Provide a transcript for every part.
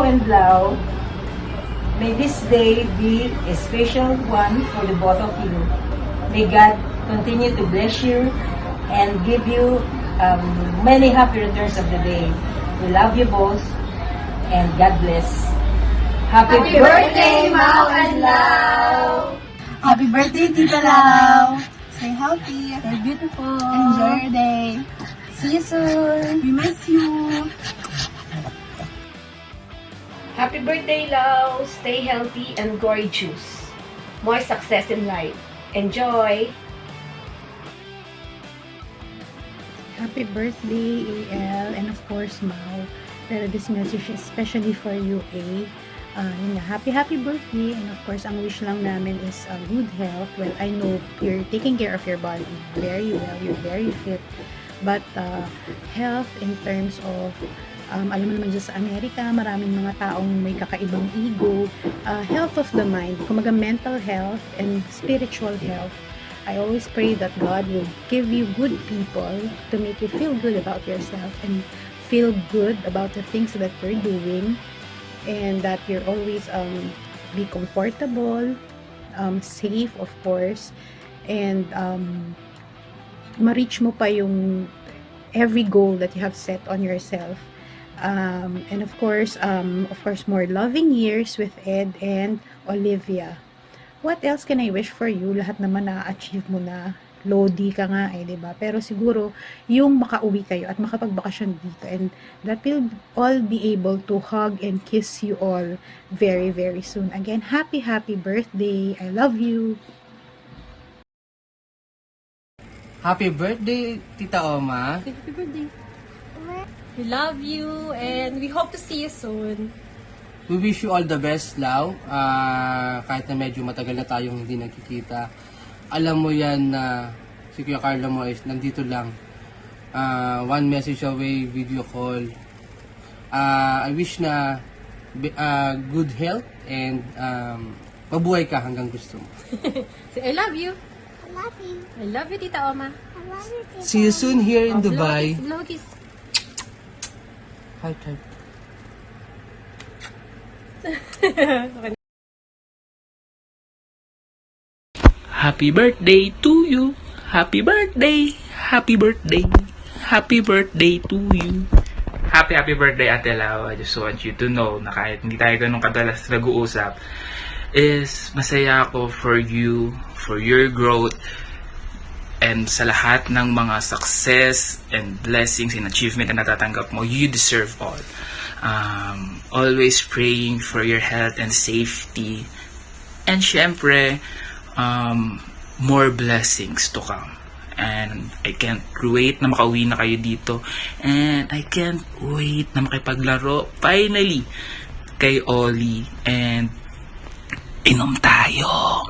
and Blau, may this day be a special one for the both of you. May God continue to bless you and give you many happy returns of the day. We love you both and God bless. Happy birthday, Mau and Lau! Happy birthday, Tita Lau! Stay healthy. Stay beautiful. Enjoy your day. See you soon. We miss you. Happy birthday, Lau! Stay healthy and gorgeous. More success in life. Enjoy! Happy birthday, AL, and of course, Mau. Pero this message is especially for you, A. Yun nga, happy birthday, and of course, ang wish lang namin is good health. Well, I know you're taking care of your body very well, you're very fit, but health in terms of alam mo naman dyan sa Amerika, maraming mga taong may kakaibang ego, health of the mind, kumaga mental health and spiritual health. I always pray that God will give you good people to make you feel good about yourself and feel good about the things that you're doing, and that you're always be comfortable, safe of course, and ma-reach mo pa yung every goal that you have set on yourself. And of course, more loving years with Ed and Olivia. What else can I wish for you? Lahat naman na-achieve mo na. Lodi ka nga eh, 'di ba? Pero siguro yung makauwi kayo at makapagbakasyon dito, and that will all be able to hug and kiss you all very very soon. Again, happy birthday. I love you. Happy birthday, Tita Oma. Happy birthday. We love you and we hope to see you soon. We wish you all the best, Lau. Kahit na medyo matagal na tayong hindi nagkikita. Alam mo yan na si Kuya Carlo mo is nandito lang. One message away, video call. I wish na good health and mabuhay ka hanggang gusto mo. Say, I love you. I love you. I love you, Tita Oma. I love you, Tita. See you soon here in Dubai. Blow kiss. Hi. Happy birthday to you. Happy birthday. Happy birthday. Happy birthday to you. Happy birthday, Ate Lau. I just want you to know na kahit hindi tayo ganun kadalas nag-uusap, is masaya ako for you, for your growth, and sa lahat ng mga success and blessings and achievement na natatanggap mo. You deserve all. Always praying for your health and safety. And syempre, more blessings to come. And I can't wait na makauwi na kayo dito. And I can't wait na makipaglaro finally kay Ollie. And inom tayo.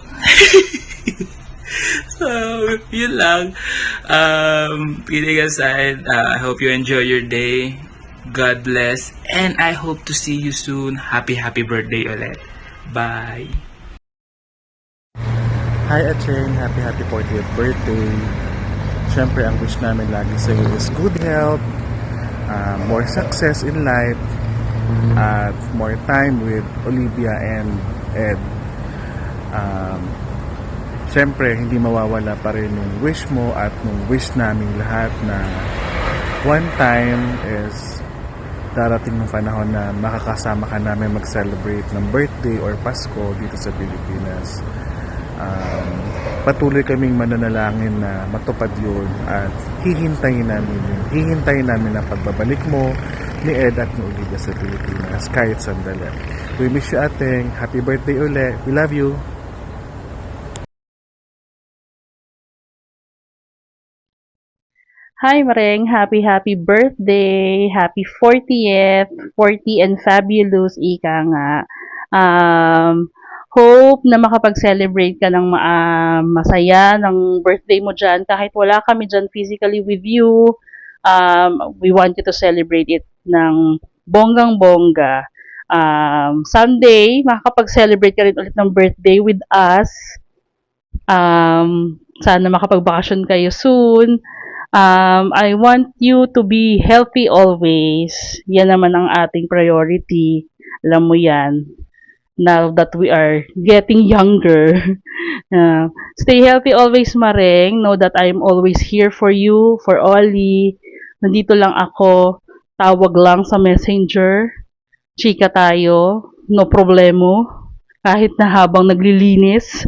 So, yun lang. Kidding aside, I hope you enjoy your day. God bless. And I hope to see you soon. Happy birthday ulit. Bye. Hi Acheng, happy 40th birthday. Siyempre, ang wish namin lagi sa iyo is good health, more success in life, at more time with Olivia and Ed. Siyempre, hindi mawawala pa rin yung wish mo at yung wish namin lahat na one time is darating ng panahon na makakasama ka namin mag-celebrate ng birthday or Pasko dito sa Pilipinas. Patuloy kaming mananalangin na matupad yun at hihintayin namin ang pagbabalik mo ni Ed at ni Olivia sa Pilipinas kahit sandali. We wish you, Ateng, happy birthday ulit. We love you. Hi Mareng, happy birthday, happy 40th, 40 and fabulous, ika nga. Hope na makapag-celebrate ka ng masaya ng birthday mo dyan, kahit wala kami dyan physically with you. We want you to celebrate it ng bonggang-bongga. Someday, makakapag-celebrate ka rin ulit ng birthday with us. Sana makapagbakasyon kayo soon. I want you to be healthy always. Yan naman ang ating priority. Alam mo yan, now that we are getting younger. Stay healthy always, Mareng. Know that I'm always here for you, for Ollie. Nandito lang ako. Tawag lang sa messenger. Chika tayo. No problemo. Kahit na habang naglilinis.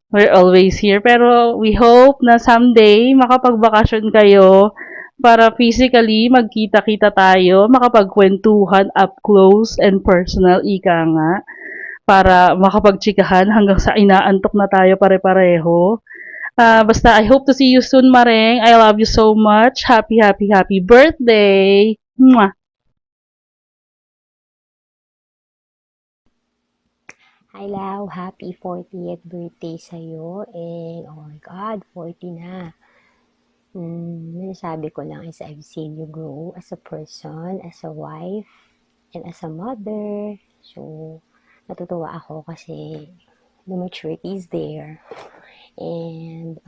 We're always here. Pero we hope na someday makapagbakasyon kayo para physically magkita-kita tayo, makapagkwentuhan up close and personal, ika nga, para makapagtsikahan hanggang sa inaantok na tayo pare-pareho. Basta I hope to see you soon, Mareng. I love you so much. Happy, happy, happy birthday! Mwah! Hi, Lau. Happy 40th birthday sa'yo. And, oh my God, 40 na. Sabi ko lang is I've seen you grow as a person, as a wife, and as a mother. So, natutuwa ako kasi the maturity is there. And,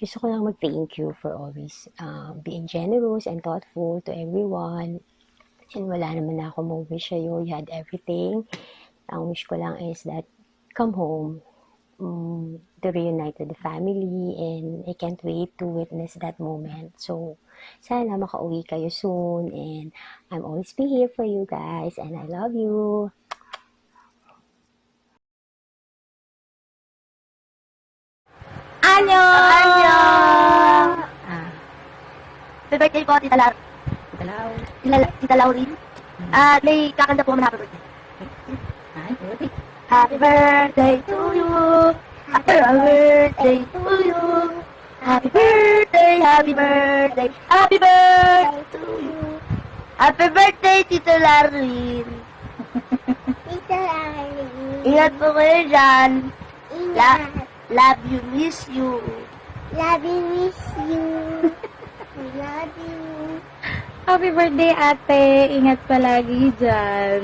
gusto ko lang mag-thank you for always being generous and thoughtful to everyone. And wala naman ako mag-wish sa'yo. You had everything. Ang wish ko lang is that come home to reunite with the family, and I can't wait to witness that moment. So, sana makauwi kayo soon, and I'm always be here for you guys, and I love you. Annyeong! Happy birthday po, Tita Lau. Tita Laurin. May kakanta po naman happy birthday. Happy birthday to you. Happy birthday to you. Happy birthday, happy birthday, happy birthday to you. Happy birthday, Tita Laurin. Tita Laurin. Ingat po kayo dyan. Ingat. Love you, miss you. Love you, miss you. Love you. Happy birthday, ate. Ingat palagi dyan.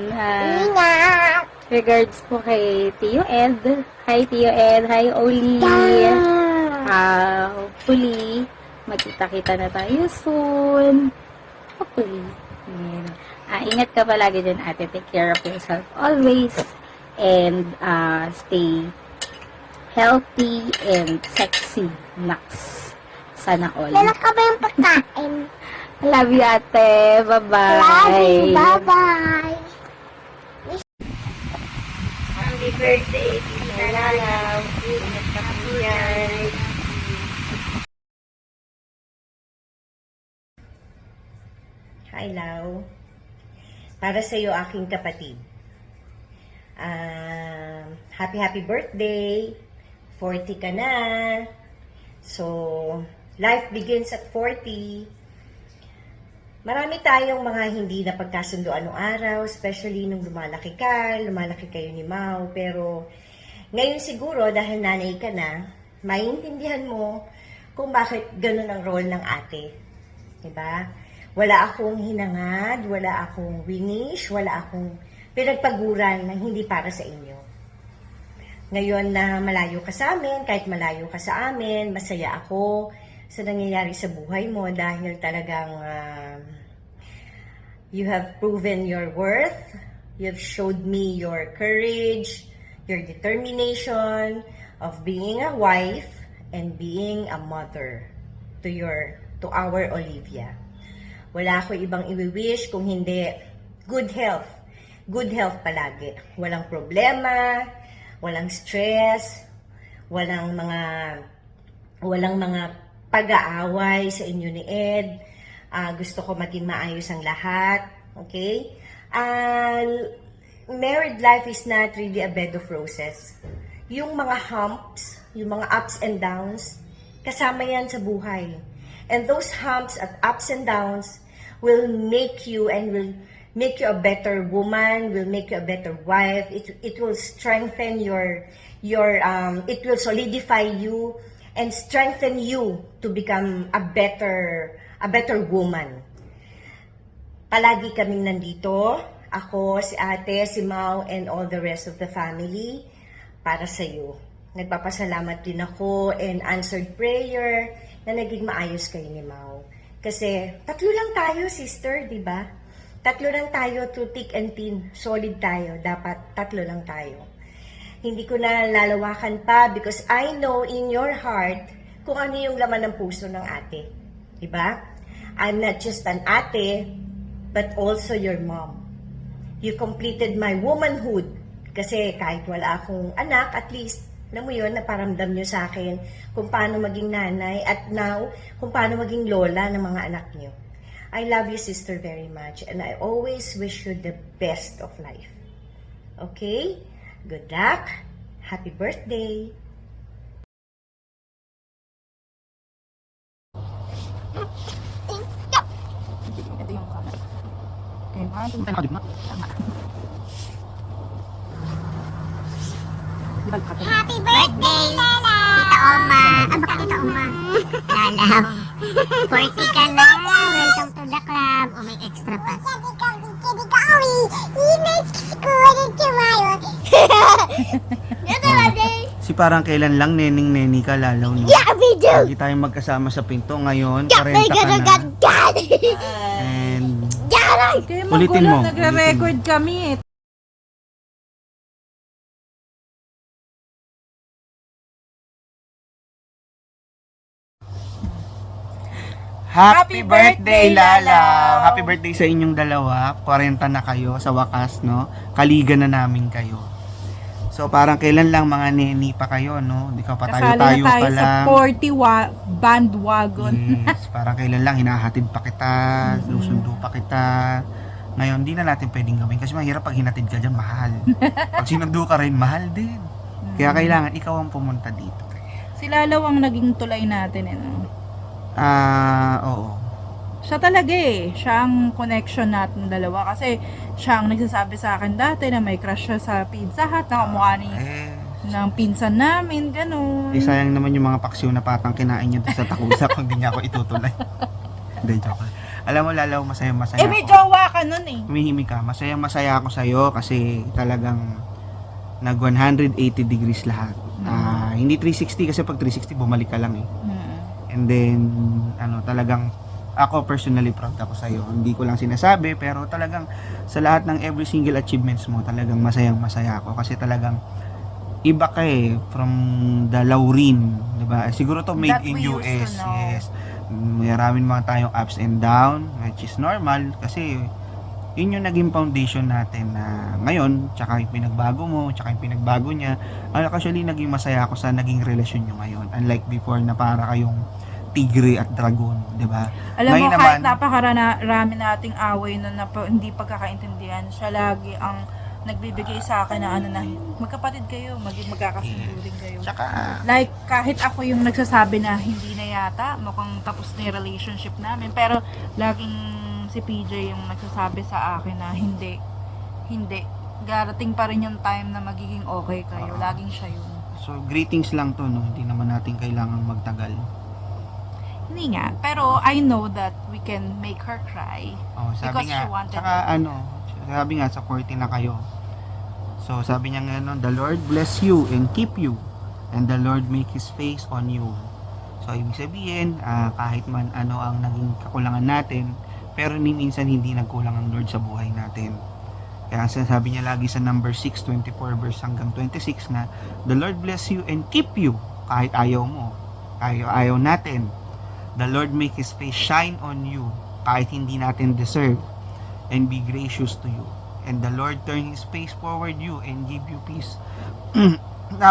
Ingat. Regards po kay Tio Ed. Hi, Tio Ed. Hi, Oli. Hopefully, magkita-kita na tayo soon. Hopefully. Yan. Ingat ka palagi dyan, ate. Take care of yourself always. And stay healthy and sexy. Naks. Sana all. Dala ka ba yung pagkain? Love you, ate. Bye-bye. Love you. Bye-bye. Happy birthday, Tita Lau. Ingat ka po yan. Hi, Lau. Para sa iyo, aking kapatid. Happy birthday. 40 ka na. So, life begins at 40. Marami tayong mga hindi na pagkasundoan noong araw, especially nung lumalaki kayo ni Mau. Pero, ngayon siguro, dahil nanay ka na, maintindihan mo kung bakit ganun ang role ng ate. Diba? Wala akong hinangad, wala akong winish, wala akong pinagpaguran na hindi para sa inyo. Ngayon na malayo ka sa amin, kahit malayo ka sa amin, masaya ako sa nangyayari sa buhay mo dahil talagang you have proven your worth, you have showed me your courage, your determination of being a wife and being a mother to our Olivia. Wala ako ibang i-wish kung hindi good health. Good health palagi. Walang problema, walang stress, walang mga pag-aaway sa inyo ni Ed. Gusto ko maging maayos ang lahat. Okay? Married life is not really a bed of roses. Yung mga humps, yung mga ups and downs, kasama yan sa buhay. And those humps at ups and downs will make you a better woman, will make you a better wife. It will strengthen it will solidify you and strengthen you to become a better woman. Palagi kaming nandito, ako, si ate, si Mau, and all the rest of the family para sa iyo. Nagpapasalamat din ako and answered prayer na naging maayos kayo ni Mau. Kasi tatlo lang tayo, sister, di ba? Tatlo lang tayo, through thick and thin. Solid tayo. Dapat tatlo lang tayo. Hindi ko na lalawakan pa because I know in your heart kung ano yung laman ng puso ng ate. Diba? I'm not just an ate, but also your mom. You completed my womanhood. Kasi kahit wala akong anak, at least, alam mo yun, naparamdam nyo sa akin kung paano maging nanay at now, kung paano maging lola ng mga anak nyo. I love you, sister, very much. And I always wish you the best of life. Okay? Good luck. Happy birthday. Happy birthday, Lala! Tita Oma! Baka Tita Oma. Lala. 40 ka na. Welcome to the club. O, may extra pa. Kedi ka, uwi. Next school tomorrow. Ito na day. Si parang kailan lang neneng-neni ka lalaw no? Yeah, video. Lagi tayong magkasama sa pinto ngayon. Yeah, 40 ka na. God. And Kaya ulitin mo. Nagre-record kami eh. Happy birthday, Lala! Happy birthday sa inyong dalawa. 40 na kayo sa wakas, no? Kaliga na namin kayo. So, parang kailan lang mga neni pa kayo, no? Di ka pa tayo Kasali na tayo pa sa lang. 40 bandwagon. Yes, parang kailan lang hinahatid pa kita, susundo pa kita. Ngayon, di na natin pwedeng gawin kasi mahirap pag hinatid ka dyan, mahal. Pag sinundo ka rin, mahal din. Kaya kailangan ikaw ang pumunta dito. Si Lalaw ang naging tulay natin, eh, no? Oo. Siya talaga eh. Siya ang connection natin dalawa. Kasi siya ang nagsasabi sa akin dati na may crush siya sa Pizza Hut. Na kamukha ni ng pinsan namin. Ganun. Sayang naman yung mga paksiw na patang kinain niya doon sa takusa kung di niya ako itutulay. Hindi, joke. Alam mo, Lalaw, masaya-masaya Eh, may ako. jowa ka nun eh. Humihimik ka. Masaya-masaya ako sa'yo kasi talagang nag 180 degrees lahat. Hindi 360 kasi pag 360 bumalik ka lang eh. And then, talagang ako personally proud ako sa'yo. Hindi ko lang sinasabi, pero talagang sa lahat ng every single achievements mo, talagang masayang-masaya ako. Kasi talagang iba ka eh, from the Laurin, diba? Siguro to made That in we used to US, know. yes. Maraming mga tayong ups and down, which is normal, kasi yun yung naging foundation natin na ngayon, tsaka yung pinagbago mo, tsaka yung pinagbago niya. Actually, naging masaya ako sa naging relasyon nyo ngayon. Unlike before na para kayong tigre at dragon, di ba? Alam Ngayon mo, kahit naman, napakarami nating away nun na hindi pagkakaintindihan, siya lagi ang nagbibigay sa akin na magkapatid kayo, magkakasundo rin kayo. tsaka, Like, kahit ako yung nagsasabi na hindi na yata, mukhang tapos na yung relationship namin, pero laging si PJ yung nagsasabi sa akin na hindi. Darating pa rin yung time na magiging okay kayo. Laging siya yun. so greetings lang to, no? Hindi naman natin kailangang magtagal. Hindi nga. Pero I know that we can make her cry. Sabi Because nga, she wanted tsaka sabi nga sa 40 na kayo. So sabi niya nga, the Lord bless you and keep you, and the Lord make His face on you. So ibig sabihin, kahit man ano ang naging kakulangan natin, pero ni minsan hindi nagkulang ang Lord sa buhay natin. Kaya sinasabi niya lagi sa number 6, 24 verse hanggang 26 na, the Lord bless you and keep you, kahit ayaw mo, ayaw natin. The Lord make His face shine on you, kahit hindi natin deserve, and be gracious to you. And the Lord turn His face forward you and give you peace.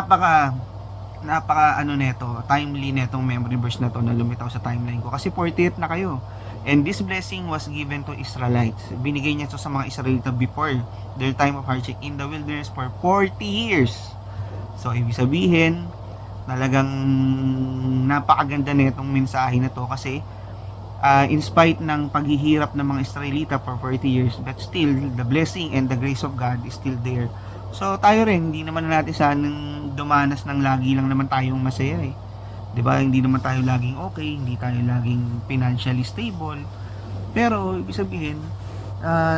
napaka neto, timely netong memory verse na to na lumitaw sa timeline ko. Kasi 48 na kayo. And this blessing was given to Israelites. Binigay niya to sa mga Israelites before their time of hardship in the wilderness for 40 years. So, ibig sabihin, talagang napakaganda nitong mensahe na to kasi in spite ng paghihirap ng mga Israelita for 40 years, but still, the blessing and the grace of God is still there. So, tayo rin, hindi naman natin sanang dumanas ng lagi lang naman tayong masaya eh. 'Di ba? Hindi naman tayo laging okay, hindi tayo laging financially stable. Pero ibig sabihin,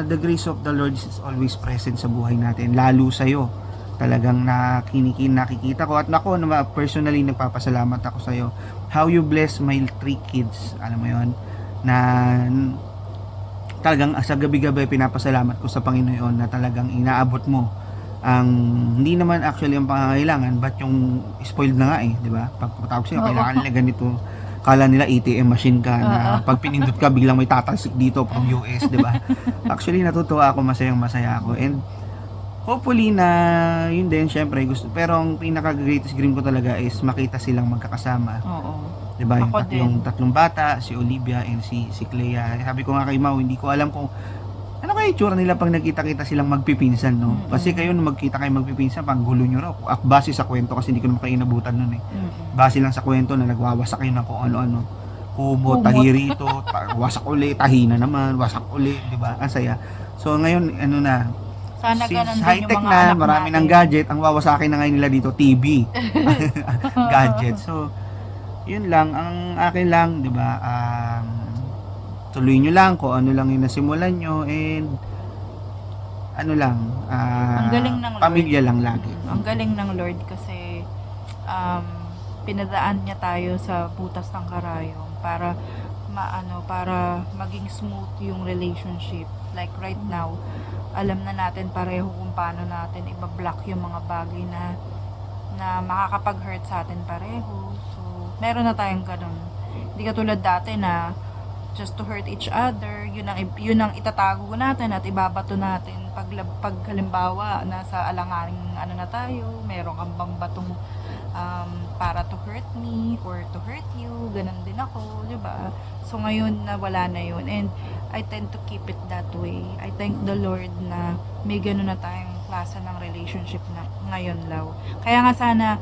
the grace of the Lord is always present sa buhay natin, lalo sa iyo. Talagang nakikita ko at nako na personally nagpapasalamat ako sa iyo. How you bless my 3 kids, alam mo 'yon, na talagang sa gabi-gabi pinapasalamat ko sa Panginoon na talagang inaabot mo ang hindi naman actually ang pangangailangan, but yung spoiled na nga di ba? Pag patawag sa'yo, kailangan nila ganito. Kala nila ATM machine ka na pag pinindot ka biglang may tatalsik dito from US, di ba? Actually natutuwa ako, masaya ako, and hopefully na yun din syempre gusto, pero ang pinaka greatest dream ko talaga is makita silang magkakasama. Oo. 'Di ba? Ako Yung tatlong bata, si Olivia and si Clea. Sabi ko nga kay Mau, hindi ko alam kung ano kaya itsura nila pag nagkita-kita silang magpipinsan, no? Kasi kayo nung magkita kayo magpipinsan, pang gulo nyo raw. Base sa kwento, kasi hindi ko naman kayo inabutan nun Base lang sa kwento na nagwawasak kayo ng kung ano-ano. Kumot, tahirito, wasak uli, tahina naman, wasak uli, di ba? Ang saya. So ngayon, ano na, Sana ganun din yung high-tech mga na, anak marami natin. ng gadget, ang wawasakin na ngayon nila dito, TV. Gadget. So, yun lang, ang akin lang, di ba, tuloy nyo lang kung ano lang yung nasimulan nyo, and ano lang, Ang galing ng Lord. pamilya lang lagi. Ang galing ng Lord kasi pinadaan niya tayo sa butas ng karayom para para maging smooth yung relationship. Like right now, alam na natin pareho kung paano natin ibablock yung mga bagay na makakapag-hurt sa atin pareho. So, meron na tayong ganun. Hindi katulad dati na just to hurt each other, yun ang itatago natin at ibabato natin pag halimbawa nasa alanganing na tayo, meron kang bambatong para to hurt me or to hurt you, ganun din ako, di ba? So ngayon na wala na yun, and I tend to keep it that way. I thank the Lord na may ganun na tayong klase ng relationship na ngayon, Lau. Kaya nga sana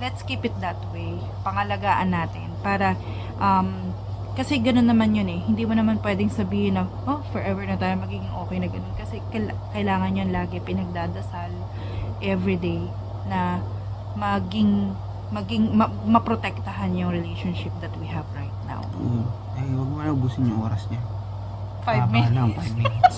let's keep it that way, pangalagaan natin para kasi gano'n naman yun hindi mo naman pwedeng sabihin na forever na tayo magiging okay na gano'n, kasi kailangan yun lagi pinagdadasal everyday na maprotektahan yung relationship that we have right now. Huwag mo na ubusin yung oras niya. 5 minutes. Lang, 5 minutes.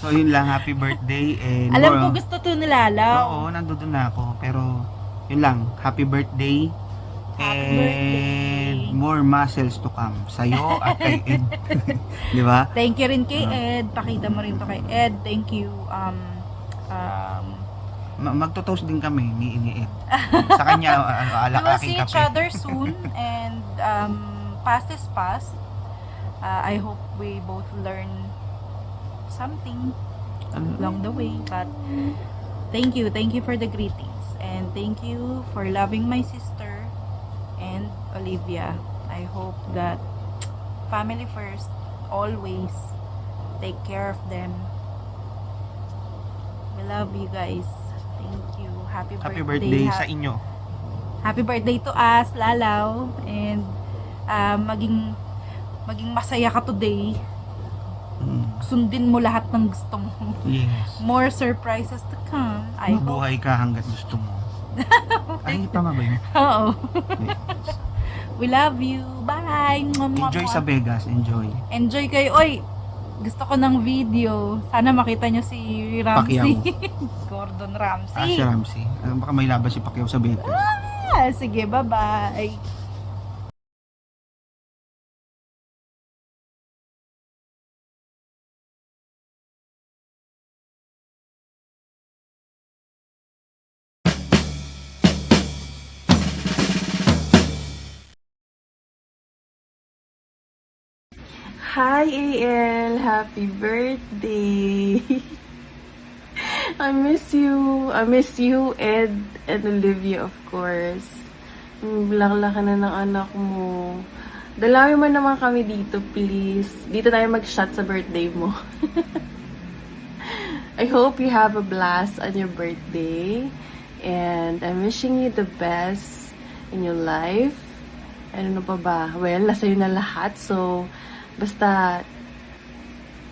So yun lang, happy birthday, and Alam ko gusto to nilalaw. Oo, nandoon na ako, pero yun lang, happy birthday. And more muscles to come sa'yo at kay Ed. Di ba? Thank you rin kay Ed. Pakita mo rin to kay Ed. Thank you. Magto-toast din kami ni Ed. Sa kanya, We will aking see each kape. other soon, and past is past. I hope we both learn something along the way, but thank you for the greetings, and thank you for loving my sister and Olivia. I hope that family first, always take care of them. We love you guys. Thank you. Happy birthday sa inyo. Happy birthday to us, Lalaw, and maging masaya ka today. Sundin mo lahat ng gusto mo. Yes. More surprises to come. Mabuhay ka hanggat gusto mo. Ay, tama ba yun? Oo. We love you. Bye. Enjoy sa Vegas. Enjoy kayo. Oy, gusto ko ng video. Sana makita nyo si Ramsey. Gordon Ramsay. Si Ramsey. Baka may laban si Pacquiao sa Vegas. Sige, bye-bye. Hi AL, happy birthday! I miss you, Ed and Olivia, of course. Laki-laki na ng anak mo. Dalawin mo naman kami dito, please. Dito tayo mag-shot sa birthday mo. I hope you have a blast on your birthday. And I'm wishing you the best in your life. Ano pa ba? Well, nasa iyo na lahat. So, basta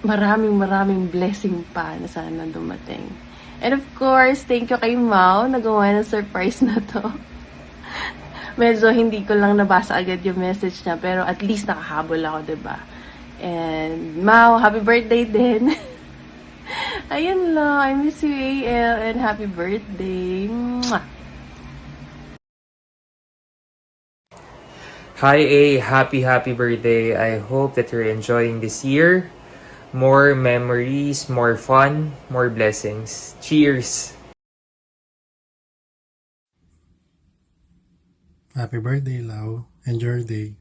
maraming blessing pa na sana dumating. And of course, thank you kay Mau, nagawa ng surprise na to. Medyo hindi ko lang nabasa agad yung message niya, pero at least nakahabol ako, diba? And Mau, happy birthday din. Ayun lang, I miss you AL, and happy birthday. Mwah! Hi A, happy birthday. I hope that you're enjoying this year. More memories, more fun, more blessings. Cheers! Happy birthday, Lau. Enjoy your day.